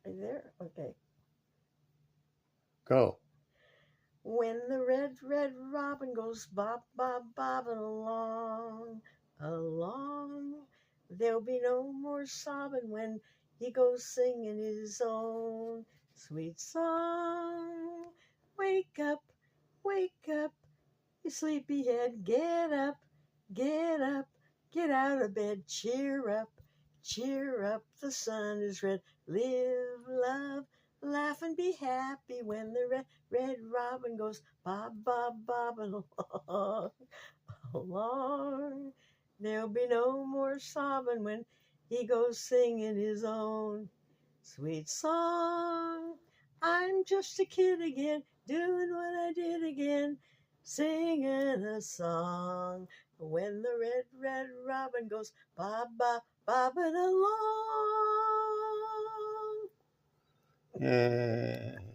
Are you there? Okay. Go. When the red robin goes bobbing along, there'll be no more sobbing when he goes singing his own sweet song. Wake up, you sleepyhead, get up, get up, get out of bed, cheer up, the sun is red, live, love, laugh and be happy when the red robin goes bobbing along. There'll be no more sobbing when he goes singing his own sweet song. I'm just a kid again, doing what I did again, singing a song. When the red robin goes bobbing along. Yay.